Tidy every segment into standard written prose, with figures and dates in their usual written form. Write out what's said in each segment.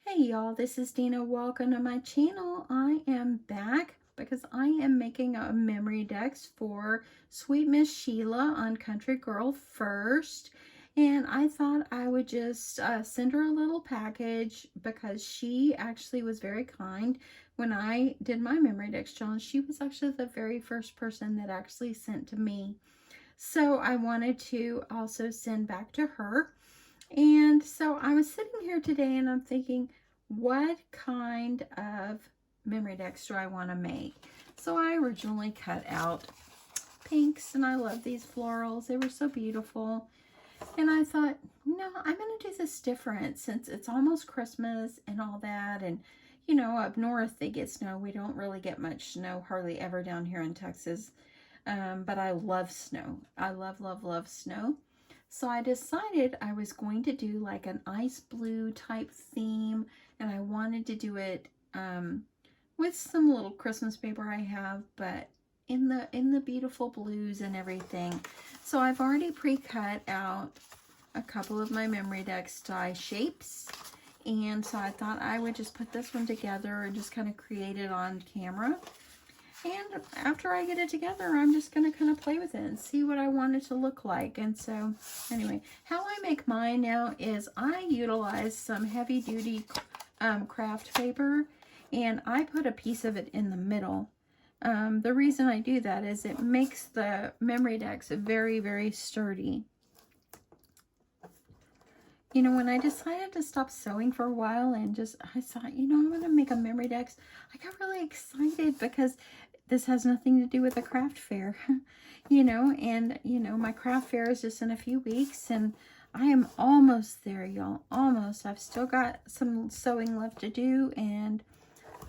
Hey y'all, this is Dina. Welcome to my channel. I am back because I am making a memory dex for Sweet Miss Sheila on Country Girl First. And I thought I would just send her a little package because she actually was very kind. When I did my memory dex challenge, she was actually the very first person that actually sent to me. So I wanted to also send back to her. And so I was sitting here today and I'm thinking, what kind of memory decks do I want to make? So I originally cut out pinks, and I love these florals. They were so beautiful. And I thought, no, I'm going to do this different since it's almost Christmas and all that. And, you know, up north they get snow. We don't really get much snow, hardly ever down here in Texas. But I love snow. I love, love, love snow. So I decided I was going to do like an ice blue type theme, and I wanted to do it with some little Christmas paper I have, but in the beautiful blues and everything. So I've already pre-cut out a couple of my memory dex die shapes, and so I thought I would just put this one together and just kind of create it on camera. And after I get it together, I'm just going to kind of play with it and see what I want it to look like. And so, anyway, how I make mine now is I utilize some heavy-duty craft paper, and I put a piece of it in the middle. The reason I do that is it makes the memory dex very, very sturdy. You know, when I decided to stop sewing for a while and I thought, you know, I'm going to make a memory dex, I got really excited because this has nothing to do with the craft fair, you know, and, you know, my craft fair is just in a few weeks, and I am almost there, y'all, almost. I've still got some sewing left to do, and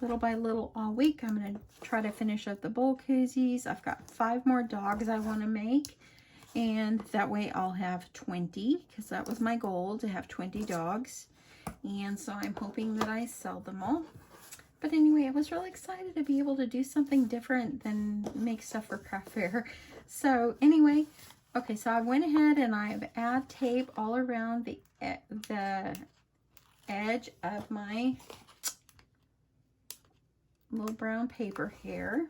little by little all week, I'm going to try to finish up the bowl koozies. I've got 5 more dogs I want to make. And that way I'll have 20, because that was my goal, to have 20 dogs. And so I'm hoping that I sell them all. But anyway, I was really excited to be able to do something different than make stuff for craft fair. So anyway, okay, so I went ahead and I've add tape all around the edge of my little brown paper here.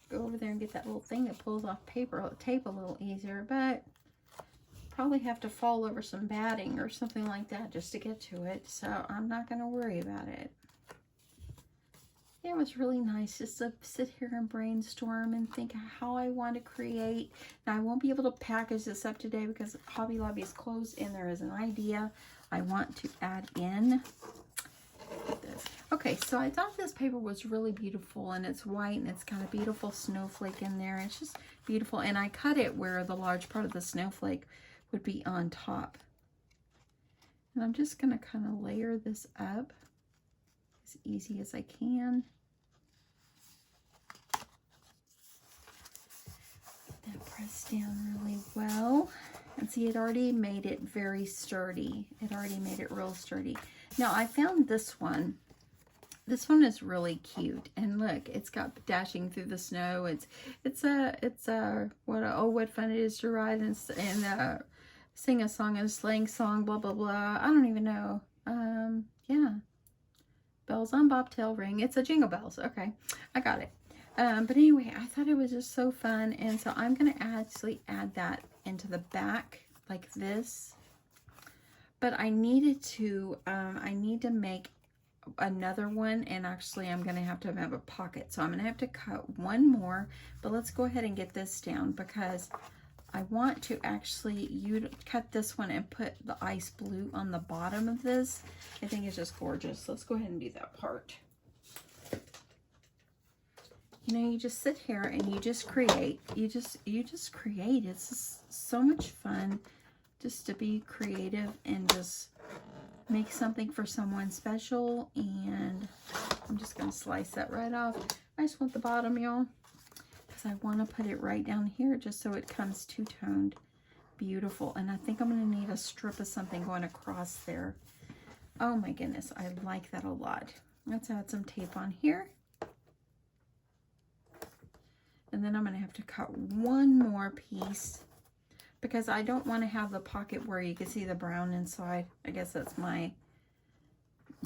Go over there and get that little thing that pulls off tape a little easier, but probably have to fall over some batting or something like that just to get to it, so I'm not going to worry about it. It was really nice just to sit here and brainstorm and think how I want to create. Now, I won't be able to package this up today because Hobby Lobby is closed, and there is an idea I want to add in. This. Okay, so I thought this paper was really beautiful, and it's white, and it's got a beautiful snowflake in there. It's just beautiful, and I cut it where the large part of the snowflake would be on top. And I'm just going to kind of layer this up as easy as I can. Get that pressed down really well. And see, it already made it very sturdy. It already made it real sturdy. Now, I found this one. This one is really cute. And look, it's got dashing through the snow. It's what fun it is to ride and sing a song and a sleighing song, blah, blah, blah. I don't even know. Yeah. Bells on bobtail ring. It's a Jingle Bells. Okay, I got it. But anyway, I thought it was just so fun. And so I'm going to actually add that into the back like this. But I needed to, I need to make another one, and actually I'm going to have a pocket. So I'm going to have to cut one more, but let's go ahead and get this down because I want to actually cut this one and put the ice blue on the bottom of this. I think it's just gorgeous. Let's go ahead and do that part. You know, you just sit here and you just create. You just create. It's just so much fun just to be creative and just make something for someone special. And I'm just going to slice that right off. I just want the bottom, y'all, because I want to put it right down here just so it comes two-toned. Beautiful. And I think I'm going to need a strip of something going across there. Oh my goodness, I like that a lot. Let's add some tape on here. And then I'm going to have to cut one more piece because I don't want to have the pocket where you can see the brown inside. I guess that's my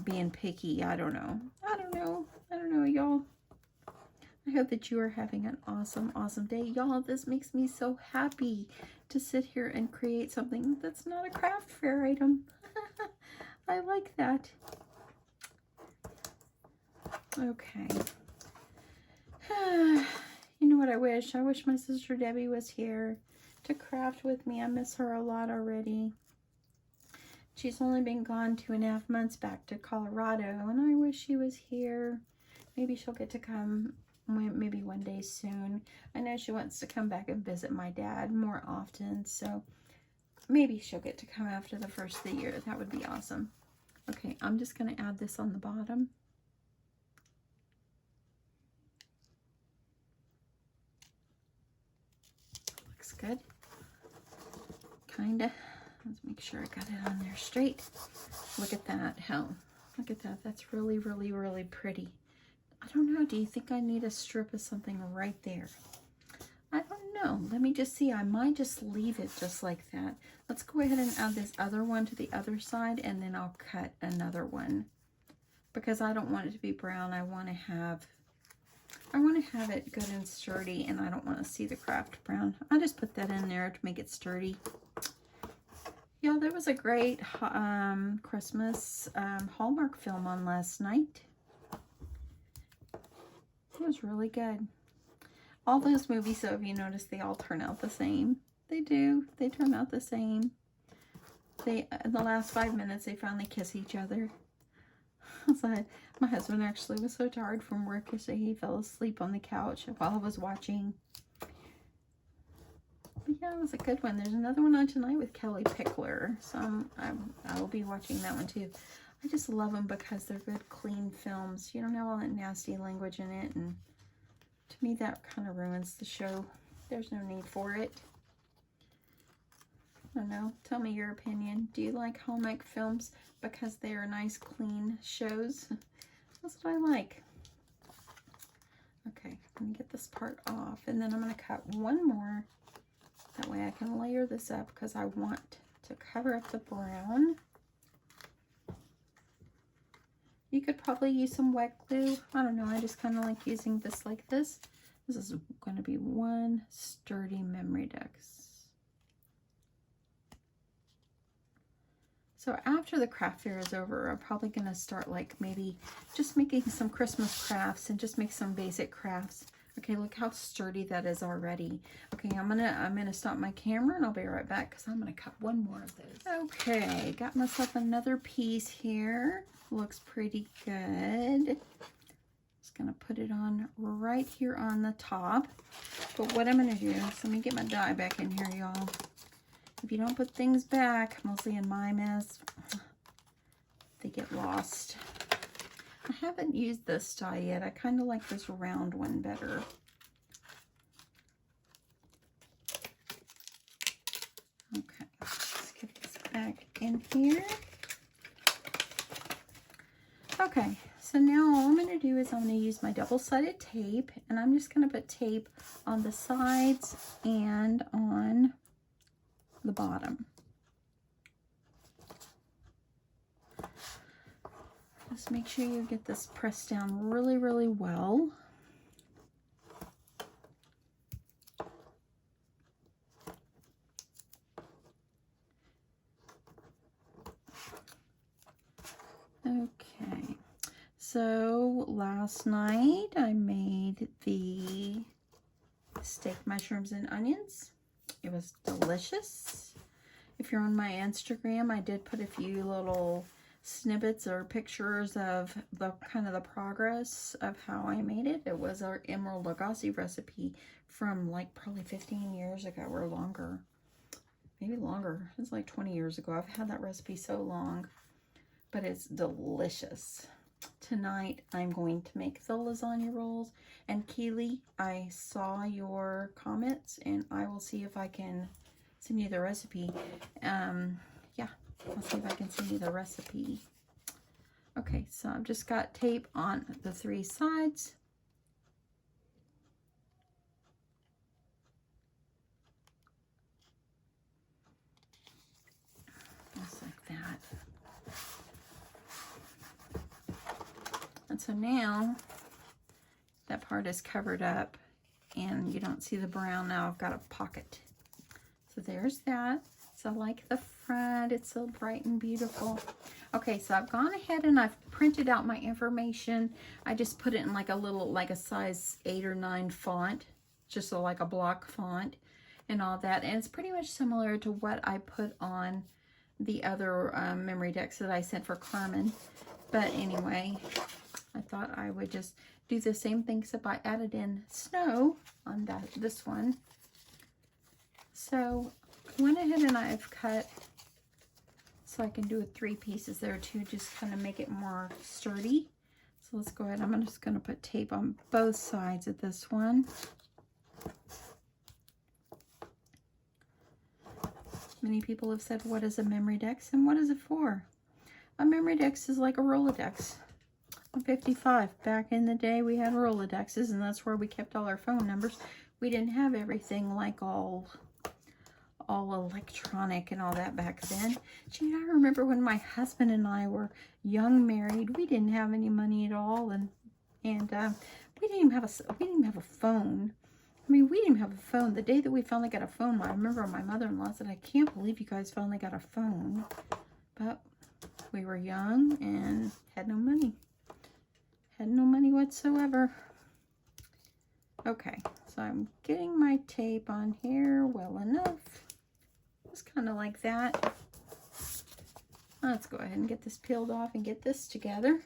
being picky. I don't know. I don't know, y'all. I hope that you are having an awesome, awesome day. Y'all, this makes me so happy to sit here and create something that's not a craft fair item. I like that. Okay. You know what I wish? I wish my sister Debbie was here to craft with me. I miss her a lot already. She's only been gone 2.5 months back to Colorado, and I wish she was here. Maybe she'll get to come maybe one day soon. I know she wants to come back and visit my dad more often, so maybe she'll get to come after the first of the year. That would be awesome. Okay, I'm just going to add this on the bottom. Looks good. Kinda. Let's make sure I got it on there straight. Look at that. Hell, look at that. That's really, really, really pretty. I don't know. Do you think I need a strip of something right there? I don't know. Let me just see. I might just leave it just like that. Let's go ahead and add this other one to the other side, and then I'll cut another one because I don't want it to be brown. I want to have it good and sturdy, and I don't want to see the craft brown. I just put that in there to make it sturdy. Yeah, there was a great Christmas Hallmark film on last night. It was really good. All those movies, so if you notice, they all turn out the same. They do. They turn out the same. In the last 5 minutes, they finally kiss each other. So my husband actually was so tired from work yesterday, he fell asleep on the couch while I was watching. But yeah, it was a good one. There's another one on tonight with Kelly Pickler, so I will be watching that one too. I just love them because they're good, clean films. You don't have all that nasty language in it, and to me that kind of ruins the show. There's no need for it. I don't know. Tell me your opinion. Do you like Hallmark films because they are nice, clean shows? That's what I like. Okay, let me get this part off, and then I'm going to cut one more. That way I can layer this up because I want to cover up the brown. You could probably use some wet glue. I don't know. I just kind of like using this like this. This is going to be one sturdy memorydex. So after the craft fair is over, I'm probably going to start like maybe just making some Christmas crafts and just make some basic crafts. Okay, look how sturdy that is already. Okay, I'm gonna stop my camera and I'll be right back because I'm gonna cut one more of those. Okay, got myself another piece here. Looks pretty good. Just gonna put it on right here on the top. But what I'm gonna do is let me get my die back in here, y'all. If you don't put things back, mostly in my mess, they get lost. I haven't used this die yet. I kind of like this round one better. Okay, let's get this back in here. Okay, so now all I'm going to do is I'm going to use my double-sided tape, and I'm just going to put tape on the sides and on the bottom. Just make sure you get this pressed down really, really well. Okay, so last night I made the steak mushrooms and onions. It was delicious. If you're on my Instagram, I did put a few little snippets or pictures of the kind of the progress of how I made it. It was our Emerald Lagasse recipe from like probably 15 years ago or longer. Maybe longer. It's like 20 years ago. I've had that recipe so long, but it's delicious. Tonight I'm going to make the lasagna rolls. And Keely, I saw your comments and I will see if I can send you the recipe. Yeah, I'll see if I can send you the recipe. Okay, so I've just got tape on the 3 sides. that. And so now that part is covered up and you don't see the brown. Now I've got a pocket. So there's that. So I like the front. It's so bright and beautiful. Okay, so I've gone ahead and I've printed out my information. I just put it in like a little, like a size 8 or 9 font, just so like a block font and all that. And it's pretty much similar to what I put on the other memory decks that I sent for Carmen. But anyway, I thought I would just do the same thing, except I added in snow on this one. So I went ahead and I've cut so I can do it 3 pieces there to just kind of make it more sturdy. So let's go ahead. I'm just going to put tape on both sides of this one. Many people have said, what is a memorydex and what is it for? A memorydex is like a Rolodex. I'm 55. Back in the day, we had Rolodexes, and that's where we kept all our phone numbers. We didn't have everything like all electronic and all that back then. Gee, I remember when my husband and I were young married, we didn't have any money at all, and we didn't even have a phone. I mean, we didn't even have a phone. The day that we finally got a phone, I remember my mother-in-law said, I can't believe you guys finally got a phone. But we were young and had no money. Had no money whatsoever. Okay, so I'm getting my tape on here well enough. Just kind of like that. Let's go ahead and get this peeled off and get this together.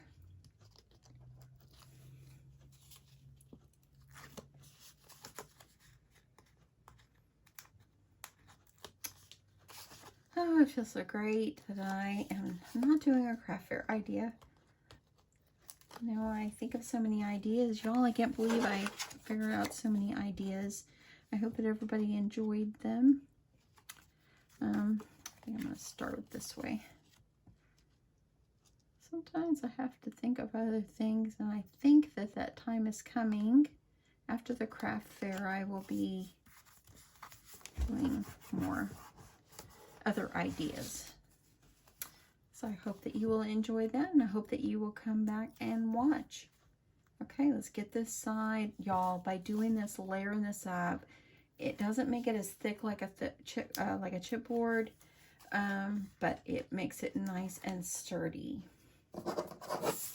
Oh, it feels so great that I am not doing a craft fair idea. You know, I think of so many ideas. Y'all, I can't believe I figured out so many ideas. I hope that everybody enjoyed them. I think I'm going to start with this way. Sometimes I have to think of other things, and I think that that time is coming. After the craft fair, I will be doing more other ideas. So I hope that you will enjoy that, and I hope that you will come back and watch. Okay, let's get this side. Y'all, by doing this, layering this up, it doesn't make it as thick like a chipboard, but it makes it nice and sturdy. Let's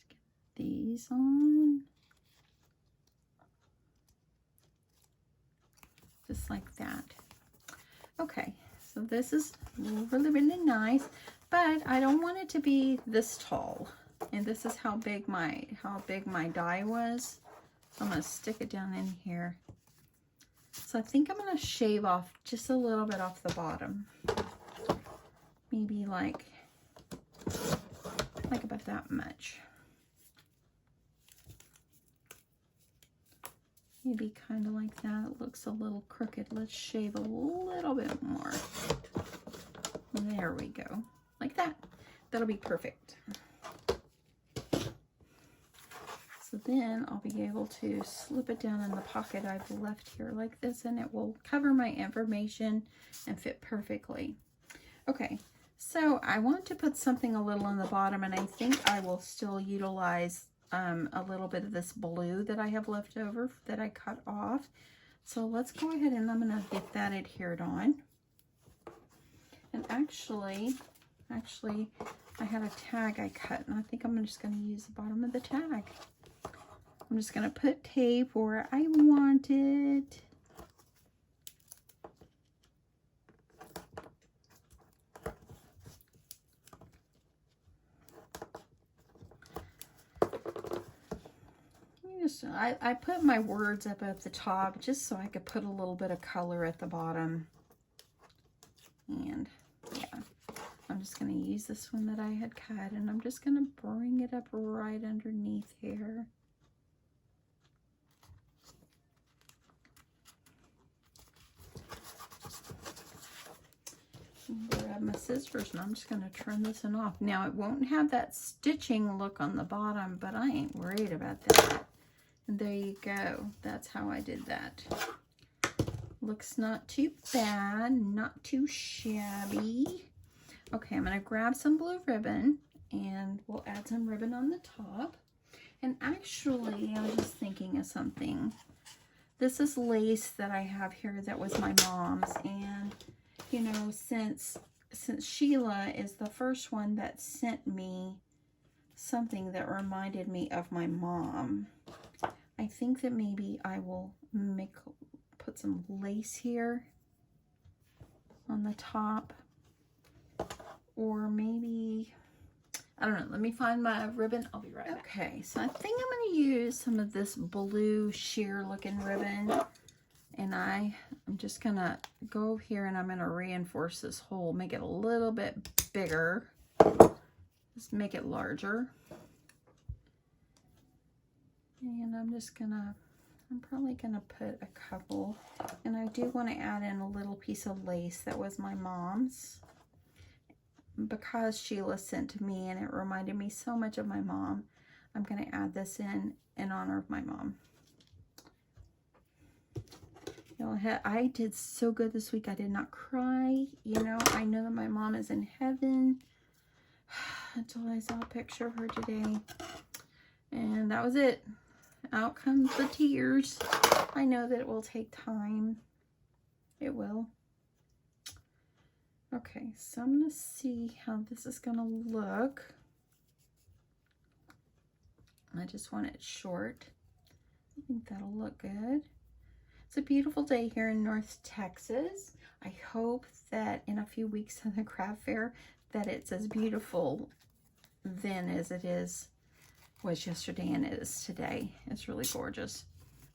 get these on. Just like that. Okay, so this is really, really nice, but I don't want it to be this tall. And this is how big my die was. So I'm going to stick it down in here. So I think I'm going to shave off just a little bit off the bottom. Maybe like about that much. Maybe kind of like that. It looks a little crooked. Let's shave a little bit more. There we go. Like that. That'll be perfect. So then I'll be able to slip it down in the pocket I've left here like this, and it will cover my information and fit perfectly. Okay, so I want to put something a little on the bottom, and I think I will still utilize a little bit of this blue that I have left over that I cut off. So let's go ahead and I'm going to get that adhered on. And actually, I had a tag I cut, and I think I'm just going to use the bottom of the tag. I'm just going to put tape where I want it. I put my words up at the top just so I could put a little bit of color at the bottom. And yeah, I'm just going to use this one that I had cut, and I'm just going to bring it up right underneath here. Grab my scissors, and I'm just going to trim this one off. Now, it won't have that stitching look on the bottom, but I ain't worried about that. And there you go. That's how I did that. Looks not too bad, not too shabby. Okay, I'm going to grab some blue ribbon and we'll add some ribbon on the top. And actually, I was just thinking of something. This is lace that I have here that was my mom's. And, you know, since Sheila is the first one that sent me something that reminded me of my mom, I think that maybe I will put some lace here on the top, or maybe, I don't know, let me find my ribbon. I'll be right back. Okay, so I think I'm going to use some of this blue sheer looking ribbon, and I'm just going to go over here and I'm going to reinforce this hole, make it a little bit bigger, just make it larger. And I'm probably gonna put a couple, and I do want to add in a little piece of lace that was my mom's, because Sheila sent to me and it reminded me so much of my mom. I'm gonna add this in honor of my mom. You know, I did so good this week. I did not cry. You know, I know that my mom is in heaven until I saw a picture of her today, and that was it. Out comes the tears. I know that it will take time. It will. Okay, so I'm going to see how this is going to look. I just want it short. I think that'll look good. It's a beautiful day here in North Texas. I hope that in a few weeks at the craft fair that it's as beautiful then as it was yesterday and it is today. It's really gorgeous.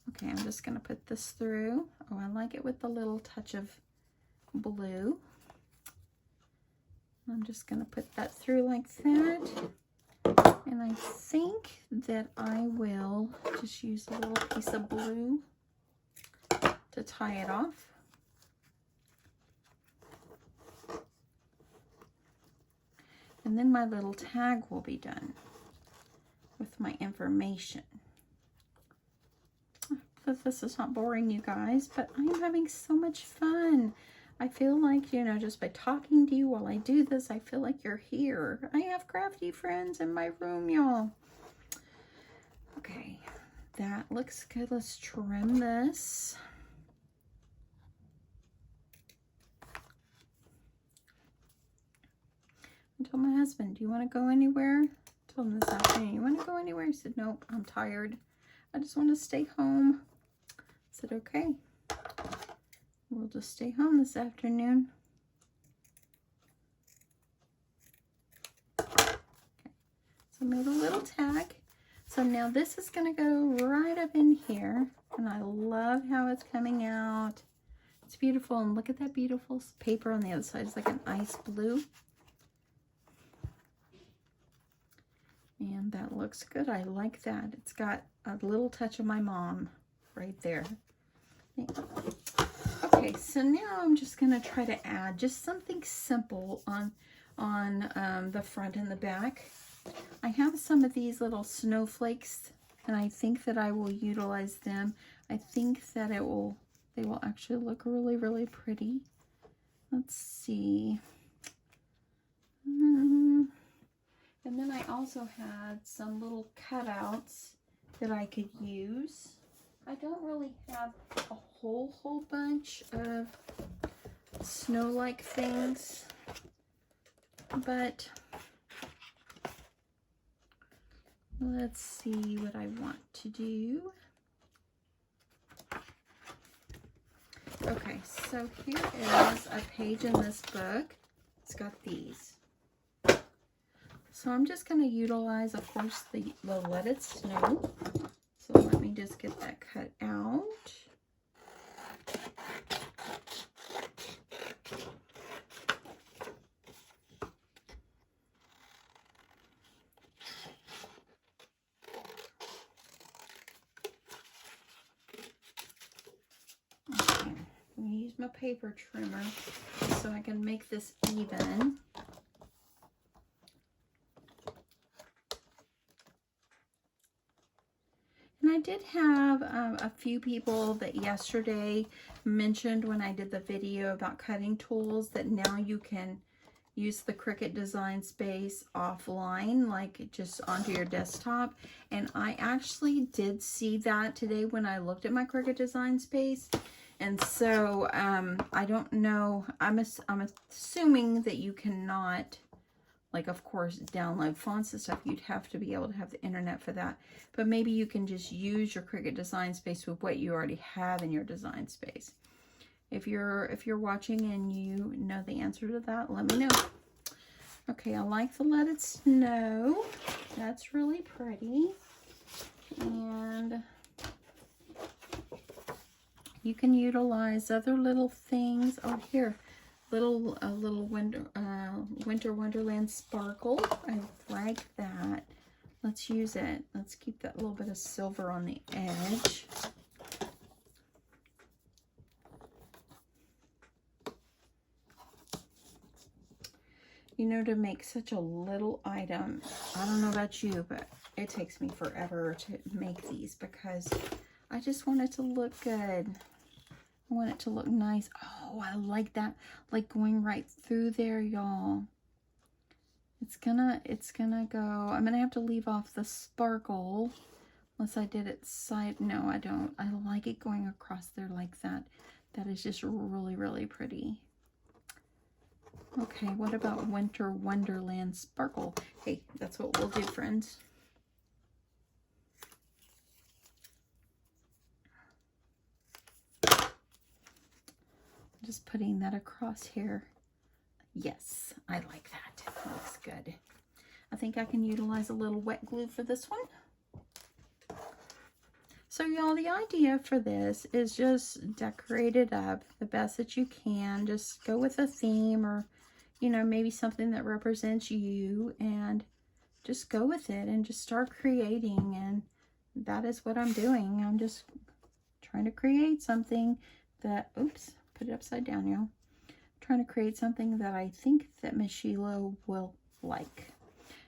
Okay, I'm just going to put this through. Oh, I like it with the little touch of blue. I'm just going to put that through like that. And I think that I will just use a little piece of blue to tie it off. And then my little tag will be done with my information. This is not boring, you guys, but I am having so much fun. I feel like, you know, just by talking to you while I do this, I feel like you're here. I have crafty friends in my room, y'all. Okay, that looks good. Let's trim this. I told my husband, do you want to go anywhere? I told him this afternoon, you want to go anywhere? He said, nope, I'm tired. I just want to stay home. I said, okay. We'll just stay home this afternoon. Okay. So I made a little tag. So now this is going to go right up in here. And I love how it's coming out. It's beautiful. And look at that beautiful paper on the other side. It's like an ice blue. And that looks good. I like that. It's got a little touch of my mom right there. Okay, so now I'm just going to try to add just something simple on the front and the back. I have some of these little snowflakes, and I think that I will utilize them. I think that they will actually look really, really pretty. Let's see. And then I also had some little cutouts that I could use. I don't really have a whole bunch of snow-like things, but let's see what I want to do. Okay, so here is a page in this book. It's got these. So I'm just going to utilize, of course, the Let It Snow. So let me just get that cut out. Okay, I'm going to use my paper trimmer so I can make this even. And I did have a few people that yesterday mentioned when I did the video about cutting tools that now you can use the Cricut Design Space offline, like just onto your desktop. And I actually did see that today when I looked at my Cricut Design Space. And so I don't know, I'm assuming that you cannot, like, of course, download fonts and stuff. You'd have to be able to have the internet for that. But maybe you can just use your Cricut Design Space with what you already have in your Design Space. If you're watching and you know the answer to that, let me know. Okay, I like the Let It Snow. That's really pretty. And you can utilize other little things. Oh, here, a little Winter Wonderland sparkle. I like that. Let's use it. Let's keep that little bit of silver on the edge. You know, to make such a little item, I don't know about you, but it takes me forever to make these because I just want it to look good. I want it to look nice. Oh, I like that. Like going right through there, y'all. It's gonna go. I'm gonna have to leave off the sparkle unless I did it side. No, I don't. I like it going across there like that. That is just really, really pretty. Okay, what about Winter Wonderland Sparkle? Hey, that's what we'll do, friends. Just putting that across here. Yes, I like that. That looks good. I think I can utilize a little wet glue for this one. So y'all, the idea for this is just decorate it up the best that you can. Just go with a theme or, you know, maybe something that represents you and just go with it and just start creating. And that is what I'm doing. I'm just trying to create something that, oops, put it upside down, y'all. Trying to create something that I think that Miss Sheila will like.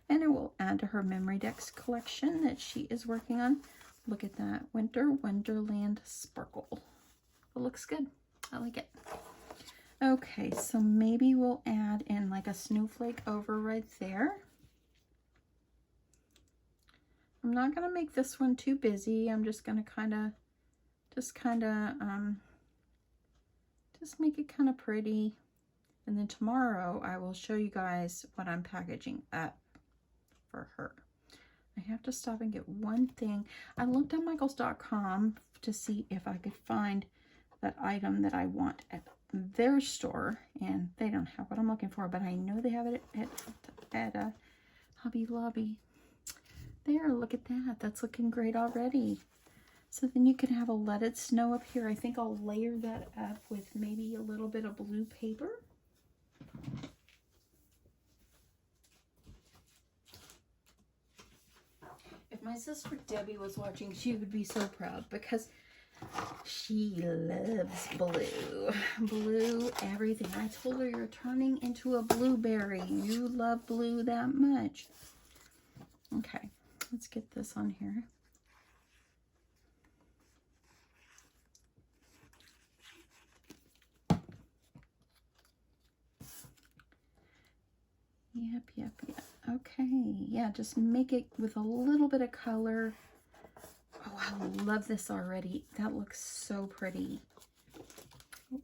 And it will add to her memorydex collection that she is working on. Look at that, Winter Wonderland Sparkle. It looks good. I like it. Okay, so maybe we'll add in like a snowflake over right there. I'm not gonna make this one too busy. I'm just gonna just make it kind of pretty. And then tomorrow I will show you guys what I'm packaging up for her. I have to stop and get one thing. I looked on Michaels.com to see if I could find that item that I want at their store, and they don't have what I'm looking for, but I know they have it at Hobby Lobby. There, look at that. That's looking great already. So then you can have a Let It Snow up here. I think I'll layer that up with maybe a little bit of blue paper. If my sister Debbie was watching, she would be so proud because she loves blue. Blue everything. I told her you're turning into a blueberry. You love blue that much. Okay, let's get this on here. Yep. Okay, yeah, just make it with a little bit of color. Oh, I love this already. That looks so pretty.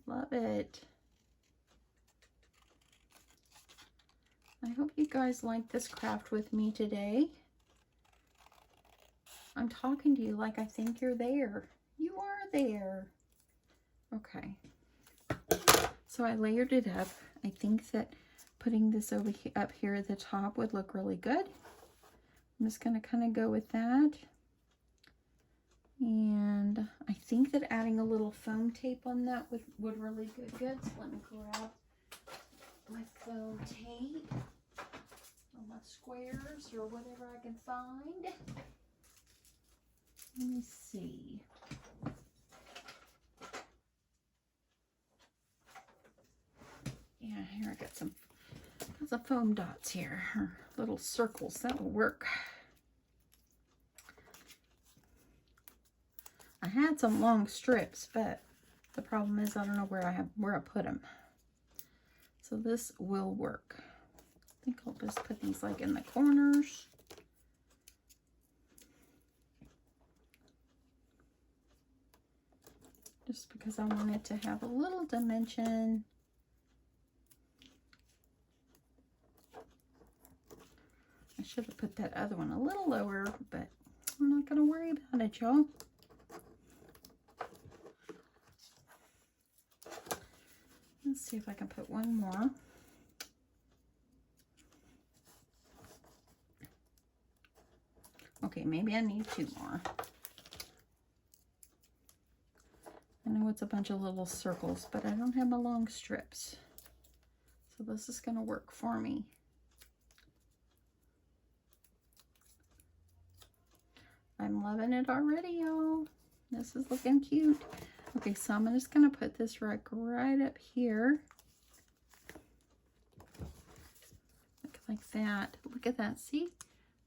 Love it. I hope you guys like this craft with me today. I'm talking to you like I think you're there. You are there. Okay. So I layered it up. I think that putting this over here, up here at the top would look really good. I'm just going to kind of go with that. And I think that adding a little foam tape on that would really be good. So let me grab my foam tape on my squares or whatever I can find. Let me see. Yeah, here I got some foam dots here, or little circles. That will work. I had some long strips, but the problem is I don't know where I put them. So this will work. I think I'll just put these like in the corners. Just because I want it to have a little dimension. I should have put that other one a little lower, but I'm not going to worry about it, y'all. Let's see if I can put one more. Okay, maybe I need 2 more. I know it's a bunch of little circles, but I don't have my long strips. So this is going to work for me. I'm loving it already, y'all. This is looking cute. Okay, so I'm just going to put this right up here. Like that. Look at that. See?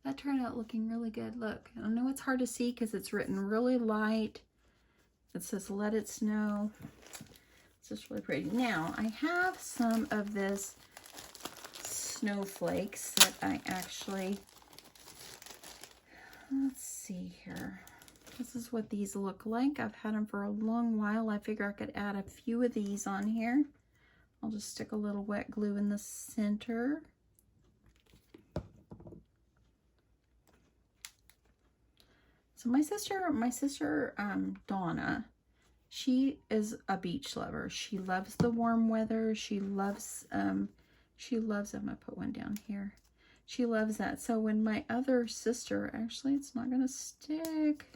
That turned out looking really good. Look, I know it's hard to see because it's written really light. It says, "Let it snow." It's just really pretty. Now, I have some of this snowflakes that I actually, let's see here. This is what these look like. I've had them for a long while. I figure I could add a few of these on here. I'll just stick a little wet glue in the center. So my sister Donna, she is a beach lover. She loves the warm weather. She loves, I'm gonna put one down here. She loves that. So when my other sister, actually it's not gonna stick.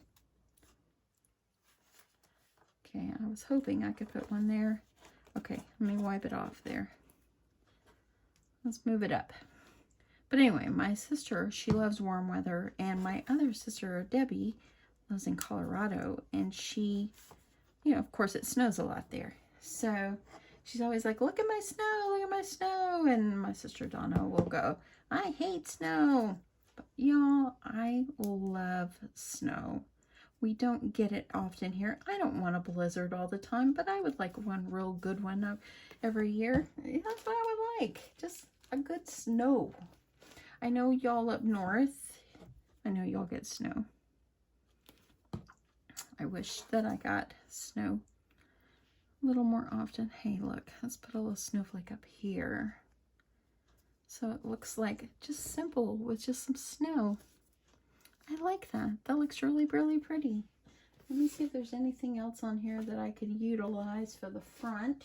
Okay, I was hoping I could put one there. Okay, let me wipe it off there. Let's move it up. But anyway, my sister, she loves warm weather, and my other sister, Debbie, lives in Colorado, and she, you know, of course it snows a lot there. So she's always like, "Look at my snow, look at my snow." And my sister Donna will go, "I hate snow." But y'all, I love snow. We don't get it often here. I don't want a blizzard all the time, but I would like one real good one every year. That's what I would like, just a good snow. I know y'all up north, I know y'all get snow. I wish that I got snow a little more often. Hey, look, let's put a little snowflake up here. So it looks like just simple with just some snow. I like that. That looks really, really pretty. Let me see if there's anything else on here that I could utilize for the front.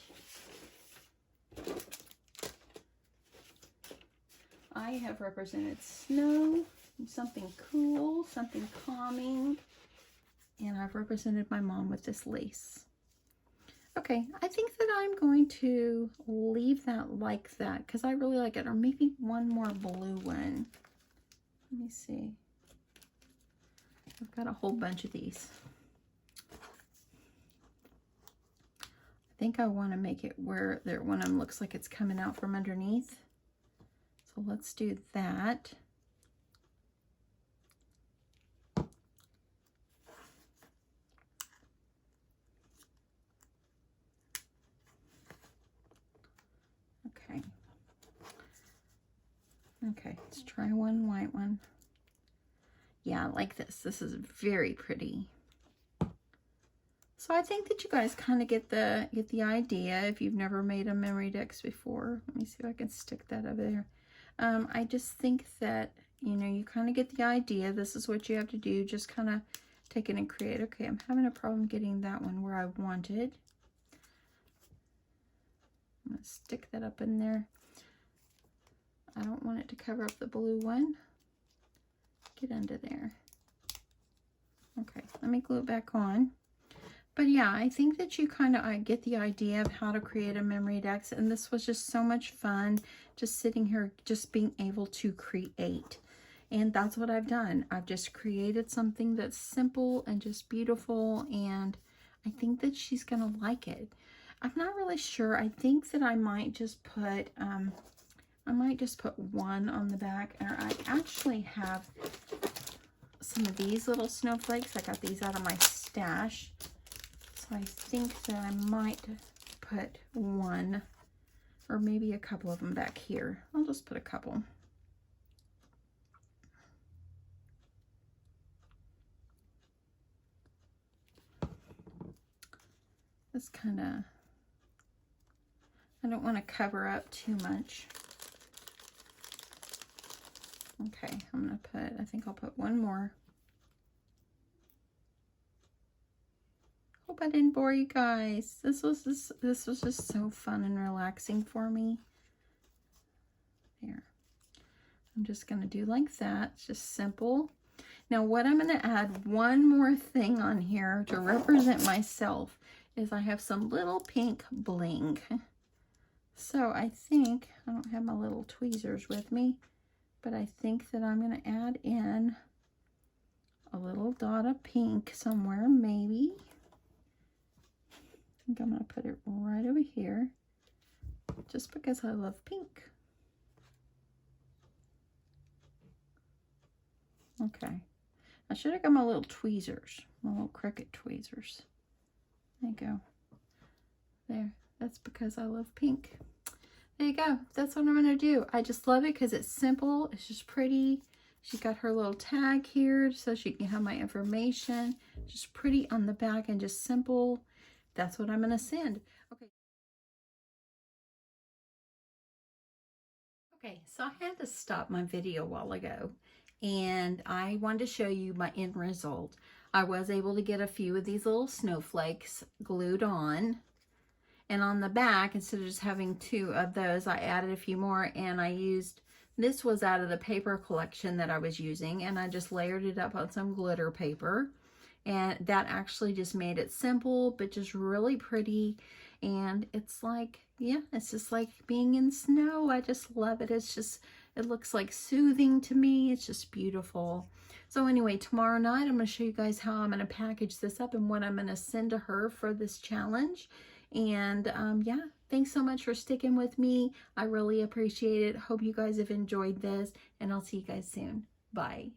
I have represented snow, something cool, something calming, and I've represented my mom with this lace. Okay, I think that I'm going to leave that like that because I really like it, or maybe one more blue one. Let me see. I've got a whole bunch of these. I think I want to make it where one of them looks like it's coming out from underneath. So let's do that. Okay. Okay, let's try one white one. Yeah, I like this. This is very pretty. So I think that you guys kind of get the idea if you've never made a memorydex before. Let me see if I can stick that over there. I just think that, you know, you kind of get the idea. This is what you have to do. Just kind of take it and create. Okay, I'm having a problem getting that one where I want it. I'm going to stick that up in there. I don't want it to cover up the blue one. Get under there. Okay, let me glue it back on. But yeah, I think that you kind of get the idea of how to create a memorydex, and this was just so much fun, just sitting here, just being able to create. And that's what I've done. I've just created something that's simple and just beautiful, and I think that she's gonna like it. I'm not really sure. I think that I might just put one on the back, or I actually have some of these little snowflakes. I got these out of my stash. So I think that I might put one or maybe a couple of them back here. I'll just put a couple. This kind of, I don't want to cover up too much. Okay, I'm going to put, I think I'll put one more. Hope I didn't bore you guys. This was just so fun and relaxing for me. There. I'm just going to do like that. It's just simple. Now what I'm going to add one more thing on here to represent myself is I have some little pink bling. So I think, I don't have my little tweezers with me, but I think that I'm going to add in a little dot of pink somewhere, maybe. I think I'm going to put it right over here, just because I love pink. Okay. I should have got my little tweezers, my little Cricut tweezers. There you go. There. That's because I love pink. There you go. That's what I'm going to do. I just love it because it's simple. It's just pretty. She's got her little tag here so she can have my information. Just pretty on the back and just simple. That's what I'm going to send. Okay. Okay, so I had to stop my video a while ago and I wanted to show you my end result. I was able to get a few of these little snowflakes glued on. And on the back, instead of just having 2 of those, I added a few more, and I used, this was out of the paper collection that I was using, and I just layered it up on some glitter paper. And that actually just made it simple, but just really pretty. And it's like, yeah, it's just like being in snow. I just love it. It's just, it looks like soothing to me. It's just beautiful. So anyway, tomorrow night, I'm going to show you guys how I'm going to package this up and what I'm going to send to her for this challenge. And yeah, thanks so much for sticking with me. I really appreciate it. Hope you guys have enjoyed this, and I'll see you guys soon. Bye.